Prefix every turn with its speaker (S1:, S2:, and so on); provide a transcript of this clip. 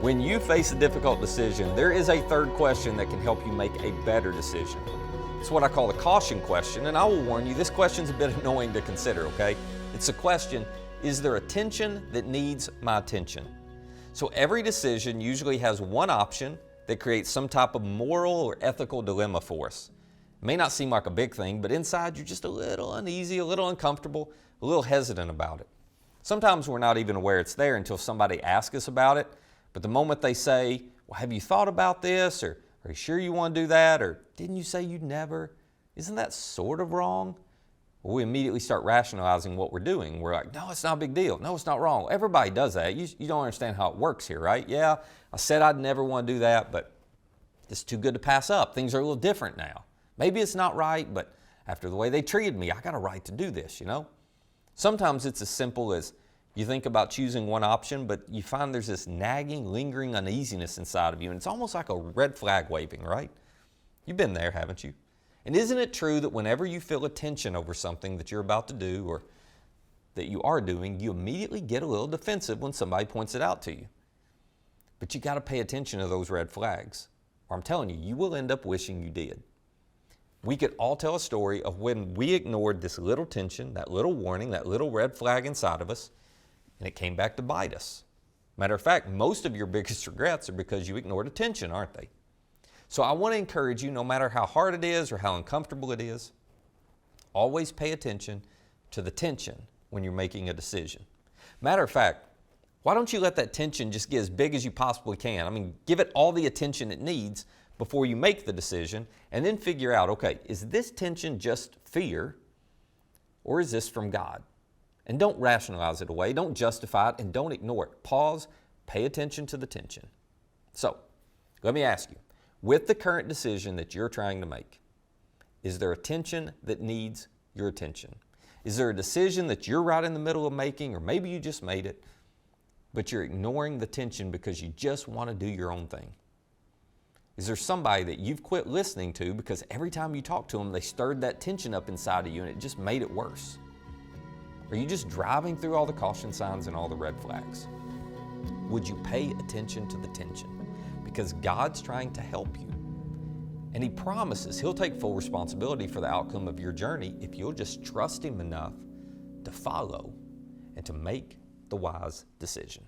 S1: When you face a difficult decision, there is a third question that can help you make a better decision. It's what I call the caution question, and I will warn you, this question's a bit annoying to consider, okay? It's a question, is there a tension that needs my attention? So every decision usually has one option that creates some type of moral or ethical dilemma for us. It may not seem like a big thing, but inside you're just a little uneasy, a little uncomfortable, a little hesitant about it. Sometimes we're not even aware it's there until somebody asks us about it. But the moment they say, well, have you thought about this? Or are you sure you want to do that? Or didn't you say you'd never? Isn't that sort of wrong? Well, we immediately start rationalizing what we're doing. We're like, no, it's not a big deal. No, it's not wrong. Everybody does that. You don't understand how it works here, right? Yeah, I said I'd never want to do that, but it's too good to pass up. Things are a little different now. Maybe it's not right, but after the way they treated me, I got a right to do this, you know? Sometimes it's as simple as you think about choosing one option, but you find there's this nagging, lingering uneasiness inside of you, and it's almost like a red flag waving, right? You've been there, haven't you? And isn't it true that whenever you feel a tension over something that you're about to do or that you are doing, you immediately get a little defensive when somebody points it out to you? But you got to pay attention to those red flags, or I'm telling you, you will end up wishing you did. We could all tell a story of when we ignored this little tension, that little warning, that little red flag inside of us, and it came back to bite us. Matter of fact, most of your biggest regrets are because you ignored attention, aren't they? So I want to encourage you, no matter how hard it is or how uncomfortable it is, always pay attention to the tension when you're making a decision. Matter of fact, why don't you let that tension just get as big as you possibly can? I mean, give it all the attention it needs before you make the decision, and then figure out, okay, is this tension just fear, or is this from God? And don't rationalize it away, don't justify it, and don't ignore it. Pause, pay attention to the tension. So, let me ask you, with the current decision that you're trying to make, is there a tension that needs your attention? Is there a decision that you're right in the middle of making, or maybe you just made it, but you're ignoring the tension because you just want to do your own thing? Is there somebody that you've quit listening to because every time you talk to them, they stirred that tension up inside of you and it just made it worse? Are you just driving through all the caution signs and all the red flags? Would you pay attention to the tension? Because God's trying to help you. And He promises He'll take full responsibility for the outcome of your journey if you'll just trust Him enough to follow and to make the wise decision.